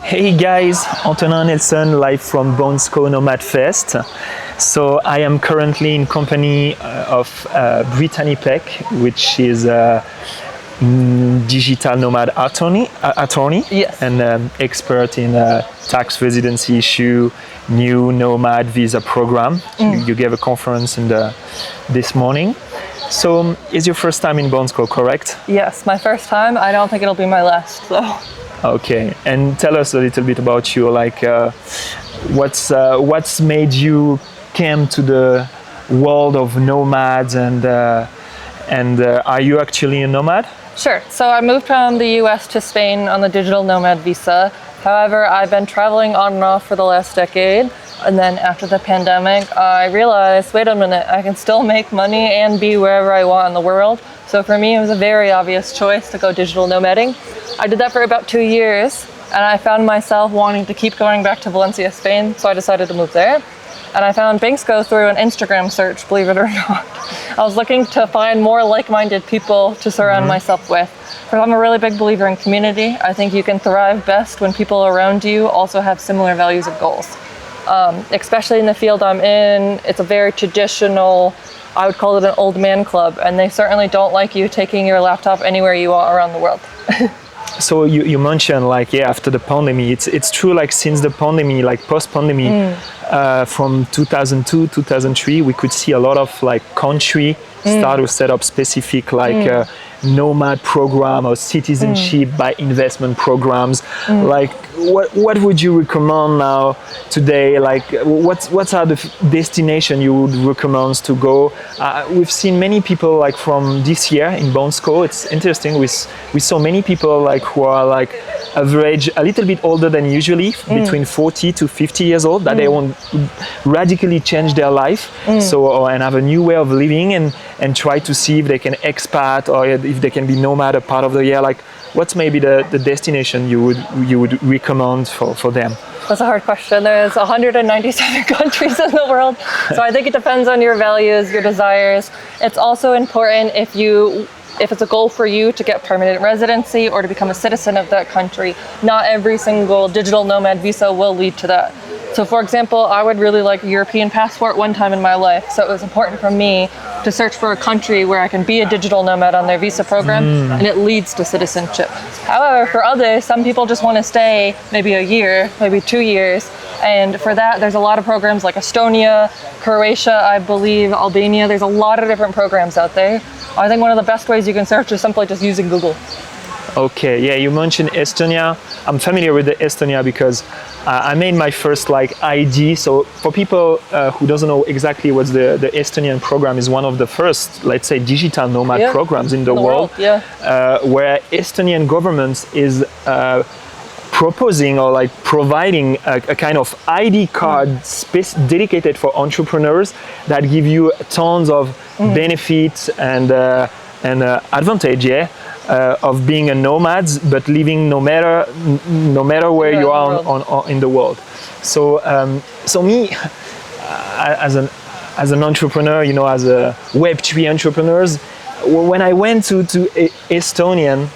Hey guys, Antonin Nelson live from Bansko Nomad Fest. So I am currently in company of Brittany Peck, which is a digital nomad attorney Yes. and expert in tax residency issue, new nomad visa program. You gave a conference this morning. So it's your first time in Bansko, correct? Yes, my first time. I don't think it'll be my last, though. Okay, and tell us a little bit about you. Like, what's made you came to the world of nomads, and are you actually a nomad? Sure. So I moved from the US to Spain on the digital nomad visa. However, I've been traveling on and off for the last decade. And then after the pandemic, I realized, wait a minute, I can still make money and be wherever I want in the world. So for me, it was a very obvious choice to go digital nomading. I did that for about 2 years, and I found myself wanting to keep going back to Valencia, Spain, so I decided to move there. And I found Bansko through an Instagram search, believe it or not. I was looking to find more like-minded people to surround myself with. Because I'm a really big believer in community. I think you can thrive best when people around you also have similar values and goals. Especially in the field I'm in, it's a very traditional, I would call it an old man club, and they certainly don't like you taking your laptop anywhere you want around the world. So you mentioned, like, yeah, after the pandemic, it's true, like since the pandemic, like post-pandemic, from 2002, 2003, we could see a lot of like country start to set up specific like nomad program or citizenship by investment programs. Like, what would you recommend now today? Like, what are the destination you would recommend to go? We've seen many people like from this year in Bansko. It's interesting. We saw many people like who are like average a little bit older than usually, between 40 to 50 years old, that they want to radically change their life, and have a new way of living, and try to see if they can expat or if they can be nomad a part of the year. Like, what's maybe the destination you would recommend for them? That's a hard question. There's 197 countries in the world. So I think it depends on your values, your desires. It's also important if it's a goal for you to get permanent residency or to become a citizen of that country. Not every single digital nomad visa will lead to that. So for example, I would really like a European passport one time in my life. So it was important for me to search for a country where I can be a digital nomad on their visa program, and it leads to citizenship. However, for others, some people just want to stay maybe a year, maybe 2 years. And for that, there's a lot of programs like Estonia, Croatia, I believe, Albania. There's a lot of different programs out there. I think one of the best ways you can search is simply just using Google. Okay, yeah, you mentioned Estonia. I'm familiar with the Estonia because I made my first like ID. So for people who doesn't know exactly what the Estonian program is, one of the first, let's say, digital nomad programs in the world, where Estonian government is proposing or like providing a kind of ID card dedicated for entrepreneurs that give you tons of benefits and advantage, of being a nomad, but living no matter where you are in the world. So me, as an entrepreneur, you know, as a Web3 entrepreneurs, when I went to Estonian,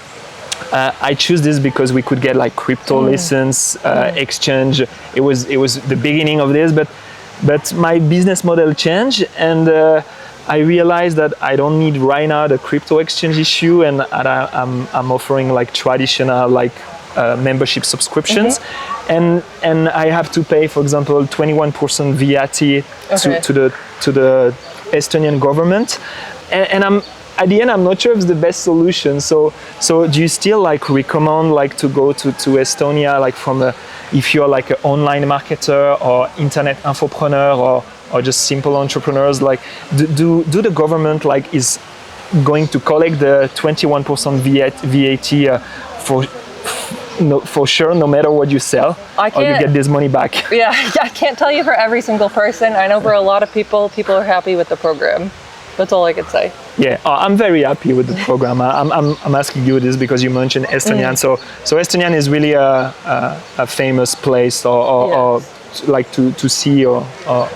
I choose this because we could get like crypto license, exchange. It was the beginning of this, but my business model changed, and I realized that I don't need right now the crypto exchange issue, and I'm offering like traditional like membership subscriptions, and I have to pay, for example, 21% VAT to the Estonian government, and at the end, I'm not sure if it's the best solution. So do you still like recommend like to go to Estonia, like if you're like an online marketer or internet infopreneur or just simple entrepreneurs? Like, do the government like is going to collect the 21% VAT for sure, no matter what you sell, or you get this money back? Yeah, I can't tell you for every single person. I know for a lot of people are happy with the program. That's all I could say. Yeah, I'm very happy with the program. I'm asking you this because you mentioned Estonian. So Estonian is really a famous place or like to see or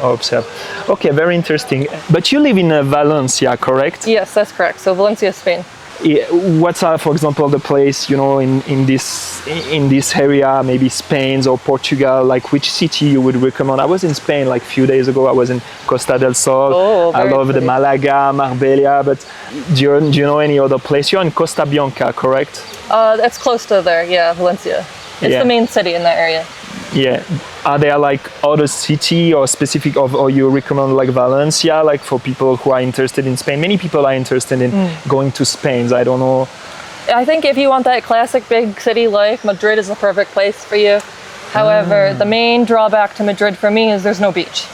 observe. Okay, very interesting. But you live in Valencia, correct? Yes, that's correct. So Valencia, Spain. What's for example the place in this area, maybe Spain or Portugal, like which city you would recommend? I was in Spain like a few days ago. I was in Costa del Sol. I love the Malaga, Marbella, but do you know any other place? You're in Costa Bianca, correct? It's close to there, yeah, Valencia. It's the main city in that area. Yeah. Are there like other city or specific or you recommend like Valencia, like for people who are interested in Spain? Many people are interested in going to Spain. I don't know. I think if you want that classic big city life, Madrid is the perfect place for you. However, the main drawback to Madrid for me is there's no beach.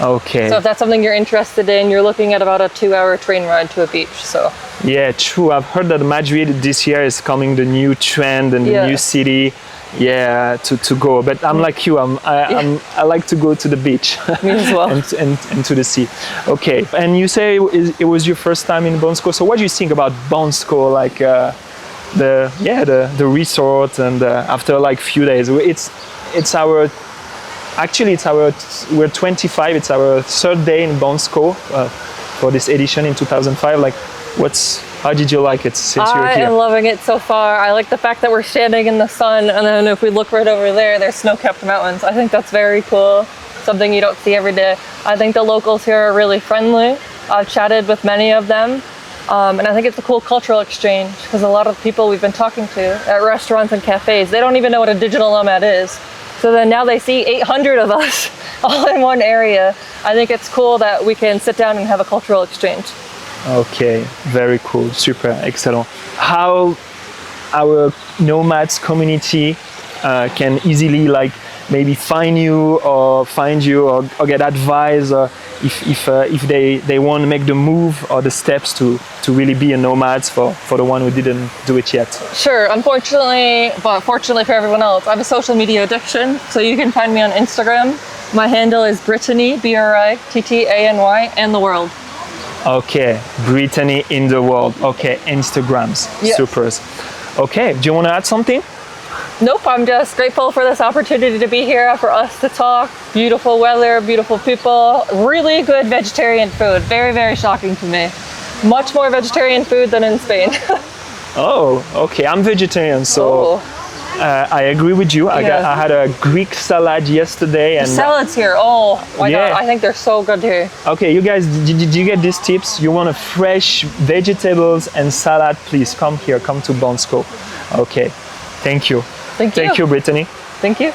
Okay. So if that's something you're interested in, you're looking at about a 2-hour train ride to a beach. So. Yeah, true. I've heard that Madrid this year is coming the new trend and the new city. Yeah, to go. But I'm like you. I like to go to the beach. Me as well. and to the sea. Okay. And you say it was your first time in Bansko. So what do you think about Bansko? Like the resort and after like few days, we're 25. It's our third day in Bansko for this edition in 2005. Like, how did you like it since you're here? I am loving it so far. I like the fact that we're standing in the sun, and then if we look right over there, there's snow-capped mountains. I think that's very cool. Something you don't see every day. I think the locals here are really friendly. I've chatted with many of them. And I think it's a cool cultural exchange because a lot of people we've been talking to at restaurants and cafes, they don't even know what a digital nomad is. So then now they see 800 of us all in one area. I think it's cool that we can sit down and have a cultural exchange. Okay, very cool, super, excellent. How our nomads community can easily like maybe find you or get advice if they want to make the move or the steps to really be a nomads for the one who didn't do it yet. Sure, unfortunately, but fortunately for everyone else, I have a social media addiction, so you can find me on Instagram. My handle is Brittany, Brittany, and the world. Okay, Brittany in the world. Okay, Instagrams, yes. Supers. Okay, do you want to add something? Nope, I'm just grateful for this opportunity to be here, for us to talk. Beautiful weather, beautiful people, really good vegetarian food. Very, very shocking to me. Much more vegetarian food than in Spain. Oh, okay, I'm vegetarian, so I agree with you. I had a Greek salad yesterday. And salads here, oh my God, I think they're so good here. Okay, you guys, did you get these tips? You want a fresh vegetables and salad, please come here, come to Bansko. Okay, thank you. Thank you. Thank you, Brittany. Thank you.